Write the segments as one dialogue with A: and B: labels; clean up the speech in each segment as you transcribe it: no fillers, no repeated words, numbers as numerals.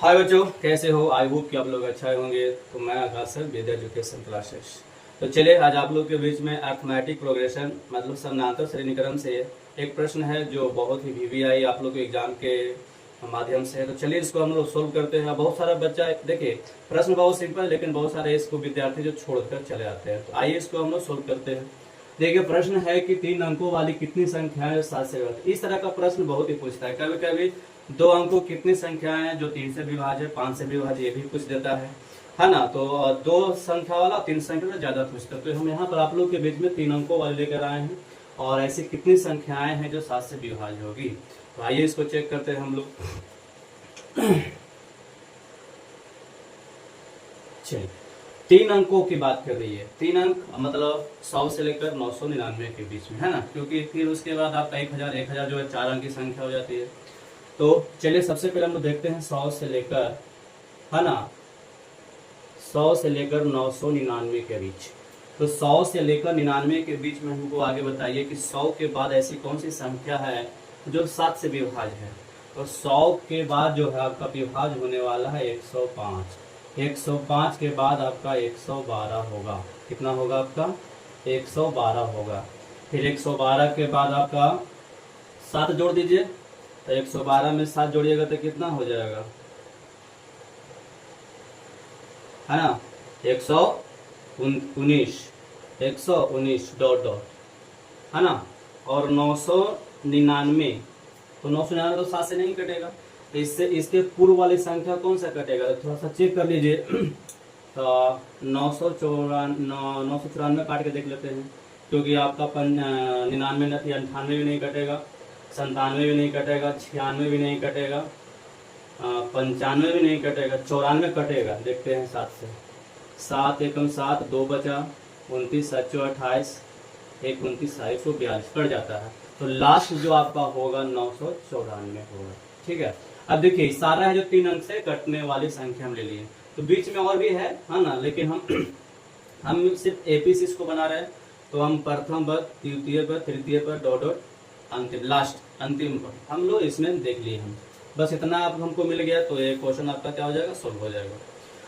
A: हाय बच्चों, कैसे हो? आई होप कि आप लोग अच्छा होंगे। तो मैं आकाश सर, वेद एजुकेशन क्लासेस। तो चलिए आज आप लोग के बीच में अर्थमेटिक प्रोग्रेशन मतलब समानांतर श्रेणीक्रम से एक प्रश्न है जो बहुत ही वीवीआई आप लोग के एग्जाम के माध्यम से है। तो चलिए इसको हम लोग सोल्व करते हैं। बहुत सारा बच्चा, देखिए प्रश्न बहुत सिंपल है लेकिन बहुत सारे इसको विद्यार्थी जो छोड़कर चले आते हैं। तो आइए इसको हम लोग सोल्व करते हैं। देखिए प्रश्न है कि 3 अंकों वाली कितनी संख्याएं 7 से विभाज्य। इस तरह का प्रश्न बहुत ही पूछता है। कभी कभी 2 अंकों कितनी संख्याएं हैं जो 3 से विभाज्य, 5 से विभाज्य, ये भी पूछ देता है ना। तो 2 संख्या वाला 3 संख्या वाला ज्यादा पूछता है। तो हम यहाँ पर आप लोग के बीच में 3 अंकों वाले लेकर आए हैं और ऐसी कितनी संख्याएं हैं जो 7 से विभाज्य होगी। तो आइए इसको चेक करते हैं हम लोग। चलिए 3 अंकों की बात कर रही है। 3 अंक मतलब 100 से लेकर 999 के बीच में, है ना, क्योंकि फिर उसके बाद आपका 1000 जो है 4 अंक की संख्या हो जाती है। तो चलिए सबसे पहले हम लोग देखते हैं 100 से लेकर, है ना, 100 से लेकर 999 के बीच। तो 100 से लेकर 99 के बीच में हमको आगे बताइए कि 100 के बाद ऐसी कौन सी संख्या है जो 7 से विभाज्य है। तो 100 के बाद जो है आपका विभाज्य होने वाला है 105। 105 के बाद आपका 112 होगा। कितना होगा आपका? 112 होगा। फिर 112 के बाद आपका 7 जोड़ दीजिए। तो 112 में 7 जोड़िएगा तो कितना हो जाएगा, है ना, 119 डॉट डॉट, है ना। और 999, तो 999 तो 7 से नहीं कटेगा। तो इससे इसके पूर्व वाली संख्या कौन सा कटेगा? तो थोड़ा सा चेक कर लीजिए। तो 994 काट के देख लेते हैं, क्योंकि आपका 99 नहीं, 98 भी नहीं कटेगा, 97 भी नहीं कटेगा, 96 भी नहीं कटेगा, 95 भी नहीं कटेगा, 94 कटेगा। देखते हैं 7 से। 7 एकम 7, 2 बचा, 29 7 28, 1 29 142 कट जाता है। तो लास्ट जो आपका होगा 994 होगा। ठीक है। अब देखिए सारा है जो 3 अंक से कटने वाली संख्या हम ले लिए। तो बीच में और भी है ना, लेकिन हम सिर्फ एपीसी को बना रहे हैं। तो हम प्रथम पद, द्वितीय पद, तृतीय पद, डॉट डॉट, अंतिम, लास्ट अंतिम पद हम लोग इसमें देख लिए हम। बस इतना आप हमको मिल गया तो ये क्वेश्चन आपका क्या हो जाएगा, सोल्व हो जाएगा।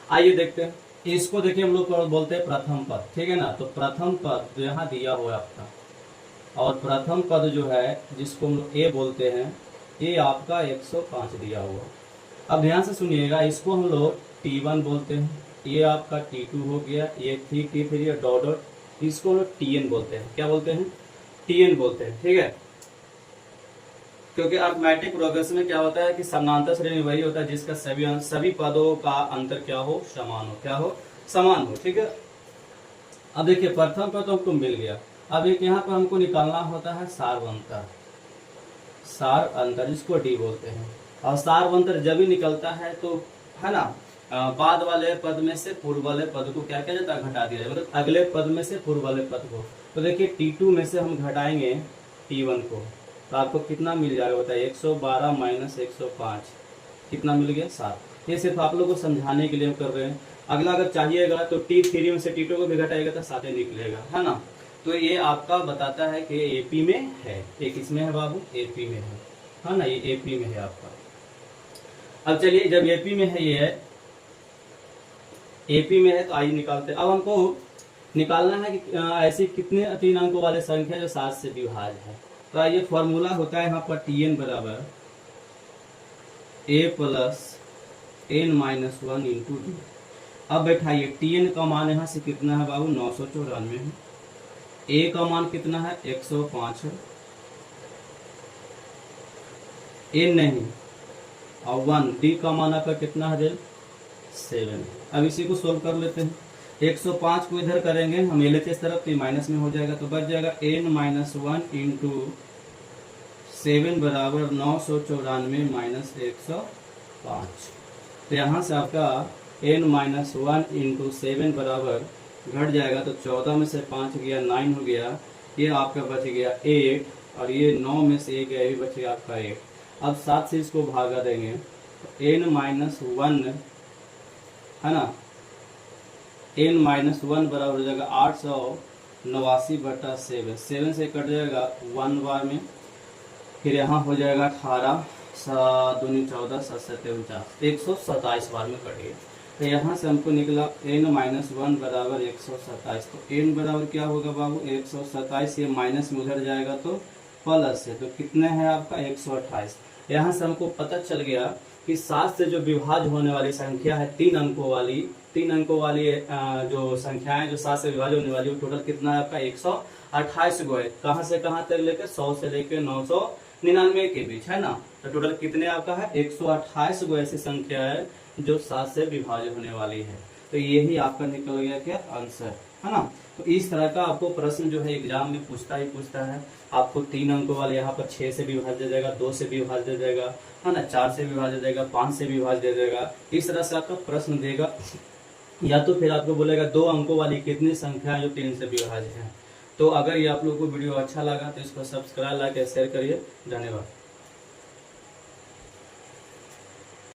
A: आइए देखते हैं इसको। देखिए हम लोग बोलते हैं प्रथम पद, ठीक है ना। तो प्रथम पद जो यहाँ दिया हुआ है आपका, और प्रथम पद जो है जिसको हम लोग ए बोलते हैं, ये आपका 105 दिया हुआ। अब ध्यान से सुनिएगा, इसको हम लोग T1 बोलते हैं, ये आपका T2 हो गया, ये T3 फिर ये डॉट डॉट, इसको हम लोग TN बोलते हैं। क्या बोलते हैं? TN बोलते हैं। ठीक है। क्योंकि अर्थमेटिक प्रोग्रेशन में क्या होता है कि समानांतर श्रेणी वही होता है जिसका सभी पदों का अंतर क्या हो, समान हो। क्या हो? समान हो। ठीक है। अब देखिए प्रथम पद तो हमको मिल गया। अब एक यहाँ पर हमको निकालना होता है सारवंतर। सार अंतर, जिसको डी बोलते हैं। और सारवंतर जब भी निकलता है तो, है ना, बाद वाले पद में से पूर्व वाले पद को क्या किया जाता है, घटा दिया जाता है। मतलब अगले पद में से पूर्व वाले पद को। तो देखिए T2 में से हम घटाएंगे T1 को, तो आपको कितना मिल जाएगा बताइए? 112 माइनस 105, कितना मिल गया? 7। ये सिर्फ आप लोगों को समझाने के लिए हम कर रहे हैं। अगला अगर चाहिएगा तो T3 में से T2 को भी घटाएगा तो 7 निकलेगा, है ना। तो ये आपका बताता है कि एपी में है। एक इसमें है बाबू, एपी में है ना, ये एपी में है आपका। अब चलिए जब एपी में है, ये है एपी में है, तो आइए निकालते हैं। अब हमको निकालना है कि ऐसी कितने 3 अंकों वाले संख्या जो 7 से विभाज्य है। तो ये फॉर्मूला होता है यहाँ पर TN बराबर A plus n-1 into D. अब बैठाइए TN का मान यहाँ से कितना है बाबू? 994 है। A का मान कितना है? 105 है। n नहीं, और 1 D का मान आपका कितना है? 7। अब इसी को सोल्व कर लेते हैं। 105 को इधर करेंगे हम LHS इस तरफ, तो माइनस में हो जाएगा, तो बच जाएगा n-1 इंटू 7 बराबर 994 माइनस 105। तो यहाँ से आपका n-1 इंटू 7 बराबर घट जाएगा, तो 14 में से 5 गया 9 हो गया, ये आपका बच गया 8, और ये 9 में से 1 गया, ये बचेगा आपका 8। अब 7 से इसको भागा देंगे, तो n-1, है ना, n-1 बराबर हो जाएगा 889 बटा 7। 7 से कट जाएगा 1 बार में, फिर यहाँ हो जाएगा 18, दूनी 14, 7 7 49, 127 बार में कट गया। तो यहाँ से हमको निकला n-1 बराबर 127। तो n बराबर क्या होगा बाबू 127, ये माइनस में उधर जाएगा तो प्लस है, तो कितने हैं आपका 128। यहाँ से हमको पता चल गया कि 7 से जो विभाज्य होने वाली संख्या है 3 अंकों वाली जो संख्याएं जो 7 से विभाज्य होने वाली, वो टोटल कितना है आपका 128 गो है। कहाँ से कहाँ तक लेकर 100 से लेकर 999 के बीच है ना। तो टोटल कितने आपका है 128 गो ऐसी संख्या है जो 7 से विभाज्य होने वाली है। तो यही आपका निकल गया क्या आंसर, है ना। तो इस तरह का आपको प्रश्न जो है एग्जाम में पूछता है। आपको 3 अंकों वाले यहाँ पर 6 से विभाज्य दे देगा, 2 से विभाज्य दे देगा, है ना, 4 से विभाज्य देगा, 5 से विभाज्य दे देगा। इस तरह से आपका प्रश्न देगा, या तो फिर आपको बोलेगा 2 अंकों वाली कितनी संख्या जो 3 से विभाज्य है। तो अगर ये आप लोगों को वीडियो अच्छा लगा तो इसको सब्सक्राइब, लाइक, शेयर करिए। धन्यवाद।